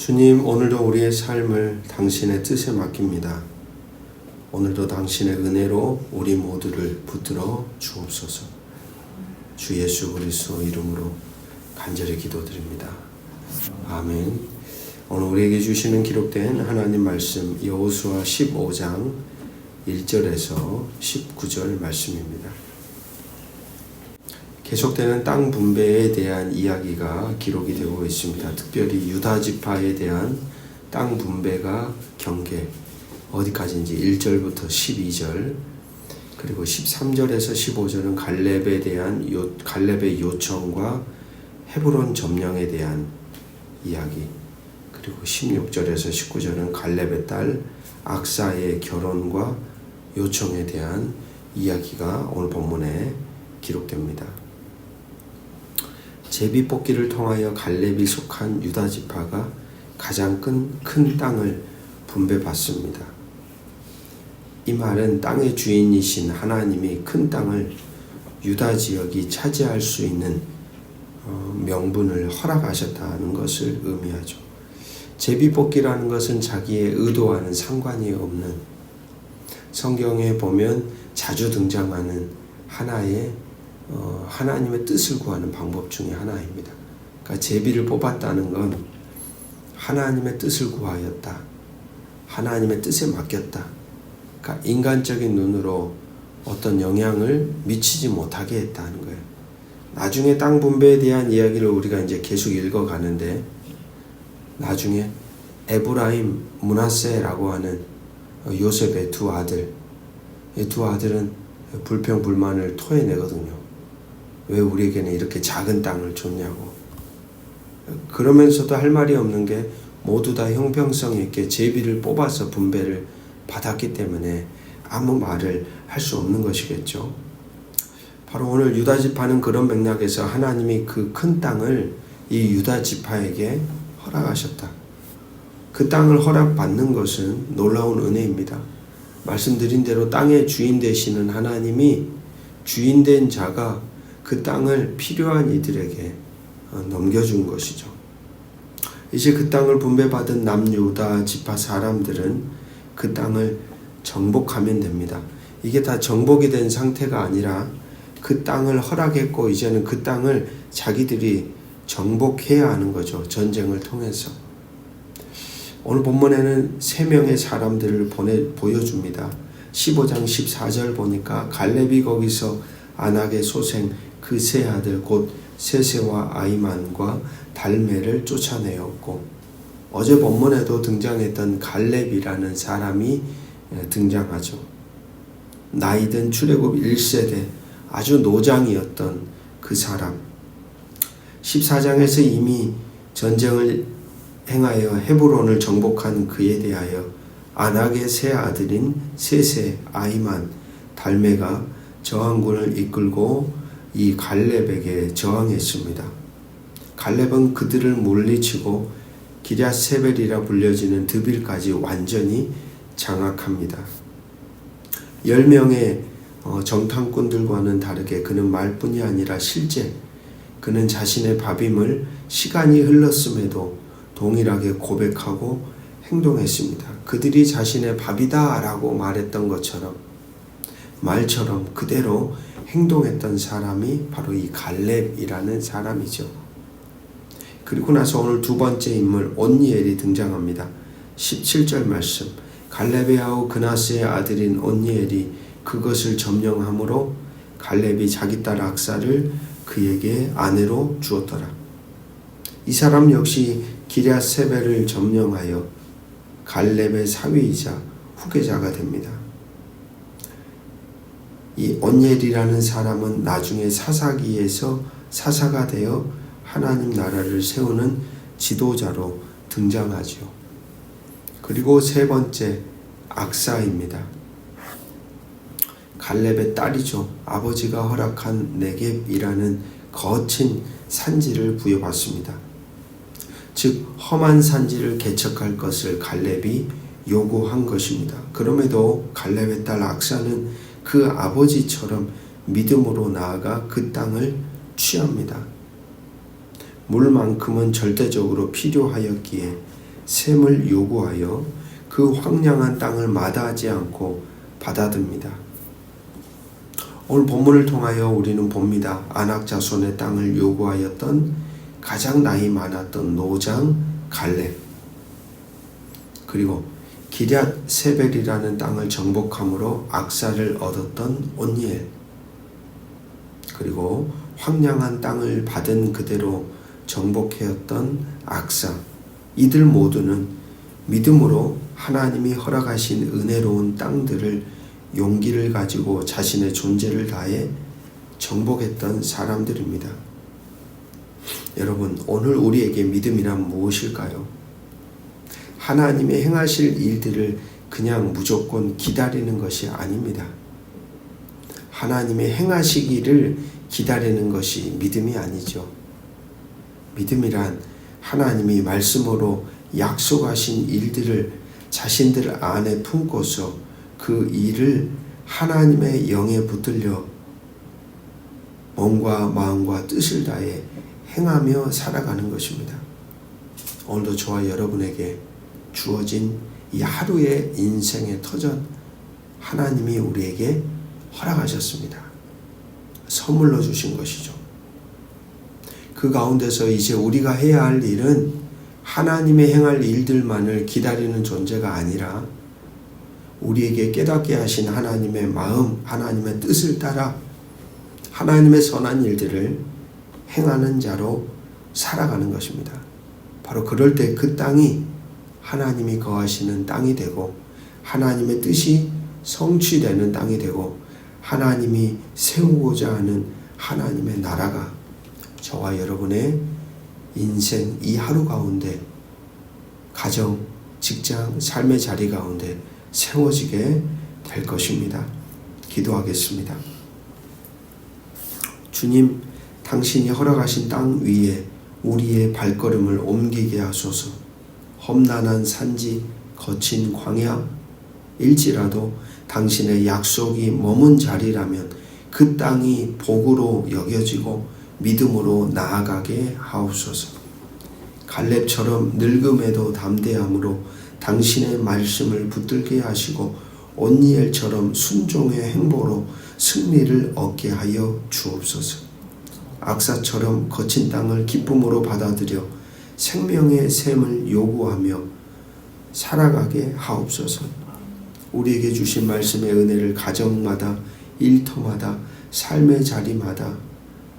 주님, 오늘도 우리의 삶을 당신의 뜻에 맡깁니다. 오늘도 당신의 은혜로 우리 모두를 붙들어 주옵소서. 주 예수 그리스도 이름으로 간절히 기도드립니다. 아멘. 오늘 우리에게 주시는 기록된 하나님 말씀 여호수아 15장 1절에서 19절 말씀입니다. 계속되는 땅 분배에 대한 이야기가 기록이 되고 있습니다. 특별히 유다 지파에 대한 땅 분배가 경계 어디까지인지 1절부터 12절, 그리고 13절에서 15절은 갈렙에 대한 갈렙의 요청과 헤브론 점령에 대한 이야기, 그리고 16절에서 19절은 갈렙의 딸 악사의 결혼과 요청에 대한 이야기가 오늘 본문에 기록됩니다. 제비뽑기를 통하여 갈렙이 속한 유다 지파가 가장 큰 땅을 분배받습니다. 이 말은 땅의 주인이신 하나님이 큰 땅을 유다 지역이 차지할 수 있는 명분을 허락하셨다는 것을 의미하죠. 제비뽑기라는 것은 자기의 의도와는 상관이 없는, 성경에 보면 자주 등장하는 하나의 하나님의 뜻을 구하는 방법 중에 하나입니다. 그러니까 제비를 뽑았다는 건 하나님의 뜻을 구하였다, 하나님의 뜻에 맡겼다. 그러니까 인간적인 눈으로 어떤 영향을 미치지 못하게 했다는 거예요. 나중에 땅 분배에 대한 이야기를 우리가 이제 계속 읽어가는데, 나중에 에브라임, 므낫세라고 하는 요셉의 두 아들, 이 두 아들은 불평불만을 토해내거든요. 왜 우리에게는 이렇게 작은 땅을 줬냐고. 그러면서도 할 말이 없는 게 모두 다 형평성 있게 제비를 뽑아서 분배를 받았기 때문에 아무 말을 할 수 없는 것이겠죠. 바로 오늘 유다 지파는 그런 맥락에서 하나님이 그 큰 땅을 이 유다 지파에게 허락하셨다. 그 땅을 허락받는 것은 놀라운 은혜입니다. 말씀드린 대로 땅의 주인 되시는 하나님이 주인된 자가 그 땅을 필요한 이들에게 넘겨준 것이죠. 이제 그 땅을 분배받은 남유다 지파 사람들은 그 땅을 정복하면 됩니다. 이게 다 정복이 된 상태가 아니라 그 땅을 허락했고 이제는 그 땅을 자기들이 정복해야 하는 거죠. 전쟁을 통해서. 오늘 본문에는 3명의 사람들을 보여줍니다. 15장 14절 보니까 갈렙이 거기서 안악의 소생 그 세 아들 곧 세세와 아이만과 달메를 쫓아내었고, 어제 본문에도 등장했던 갈렙이라는 사람이 등장하죠. 나이든 출애굽 1세대 아주 노장이었던 그 사람. 14장에서 이미 전쟁을 행하여 헤브론을 정복한 그에 대하여 안악의 세 아들인 세세, 아이만, 달메가 저항군을 이끌고 이 갈렙에게 저항했습니다. 갈렙은 그들을 물리치고 기럇세벨이라 불려지는 드빌까지 완전히 장악합니다. 10명의 정탐꾼들과는 다르게 그는 말뿐이 아니라 실제 그는 자신의 밥임을 시간이 흘렀음에도 동일하게 고백하고 행동했습니다. 그들이 자신의 밥이다 라고 말했던 것처럼, 말처럼 그대로 행동했던 사람이 바로 이 갈렙이라는 사람이죠. 그리고 나서 오늘 두 번째 인물 온니엘이 등장합니다. 17절 말씀, 갈렙의 아우 그나스의 아들인 온니엘이 그것을 점령함으로 갈렙이 자기 딸 악사를 그에게 아내로 주었더라. 이 사람 역시 기럇세벨을 점령하여 갈렙의 사위이자 후계자가 됩니다. 이 온니엘이라는 사람은 나중에 사사기에서 사사가 되어 하나님 나라를 세우는 지도자로 등장하죠. 그리고 세 번째 악사입니다. 갈렙의 딸이죠. 아버지가 허락한 네겝이라는 거친 산지를 부여받습니다. 즉 험한 산지를 개척할 것을 갈렙이 요구한 것입니다. 그럼에도 갈렙의 딸 악사는 그 아버지처럼 믿음으로 나아가 그 땅을 취합니다. 물만큼은 절대적으로 필요하였기에 셈을 요구하여 그 황량한 땅을 마다하지 않고 받아듭니다. 오늘 본문을 통하여 우리는 봅니다. 아낙 자손의 땅을 요구하였던 가장 나이 많았던 노장 갈렙, 그리고 기럇 세벨이라는 땅을 정복함으로 악사를 얻었던 온니엘, 그리고 황량한 땅을 받은 그대로 정복하였던 악사, 이들 모두는 믿음으로 하나님이 허락하신 은혜로운 땅들을 용기를 가지고 자신의 존재를 다해 정복했던 사람들입니다. 여러분, 오늘 우리에게 믿음이란 무엇일까요? 하나님의 행하실 일들을 그냥 무조건 기다리는 것이 아닙니다. 하나님의 행하시기를 기다리는 것이 믿음이 아니죠. 믿음이란 하나님이 말씀으로 약속하신 일들을 자신들 안에 품고서 그 일을 하나님의 영에 붙들려 몸과 마음과 뜻을 다해 행하며 살아가는 것입니다. 오늘도 저와 여러분에게 주어진 이 하루의 인생의 터전, 하나님이 우리에게 허락하셨습니다. 선물로 주신 것이죠. 그 가운데서 이제 우리가 해야 할 일은 하나님의 행할 일들만을 기다리는 존재가 아니라 우리에게 깨닫게 하신 하나님의 마음, 하나님의 뜻을 따라 하나님의 선한 일들을 행하는 자로 살아가는 것입니다. 바로 그럴 때 그 땅이 하나님이 거하시는 땅이 되고 하나님의 뜻이 성취되는 땅이 되고 하나님이 세우고자 하는 하나님의 나라가 저와 여러분의 인생 이 하루 가운데 가정, 직장, 삶의 자리 가운데 세워지게 될 것입니다. 기도하겠습니다. 주님, 당신이 허락하신 땅 위에 우리의 발걸음을 옮기게 하소서. 험난한 산지, 거친 광야일지라도 당신의 약속이 머문 자리라면 그 땅이 복으로 여겨지고 믿음으로 나아가게 하옵소서. 갈렙처럼 늙음에도 담대함으로 당신의 말씀을 붙들게 하시고 온니엘처럼 순종의 행보로 승리를 얻게 하여 주옵소서. 악사처럼 거친 땅을 기쁨으로 받아들여 생명의 샘을 요구하며 살아가게 하옵소서. 우리에게 주신 말씀의 은혜를 가정마다, 일터마다, 삶의 자리마다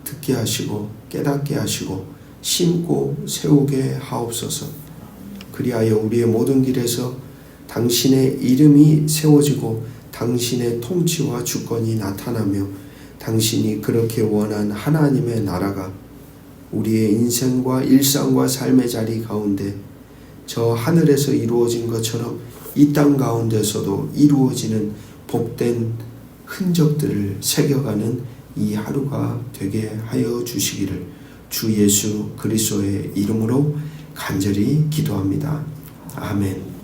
듣게 하시고 깨닫게 하시고 심고 세우게 하옵소서. 그리하여 우리의 모든 길에서 당신의 이름이 세워지고 당신의 통치와 주권이 나타나며 당신이 그렇게 원한 하나님의 나라가 우리의 인생과 일상과 삶의 자리 가운데 저 하늘에서 이루어진 것처럼 이 땅 가운데서도 이루어지는 복된 흔적들을 새겨가는 이 하루가 되게 하여 주시기를 주 예수 그리스도의 이름으로 간절히 기도합니다. 아멘.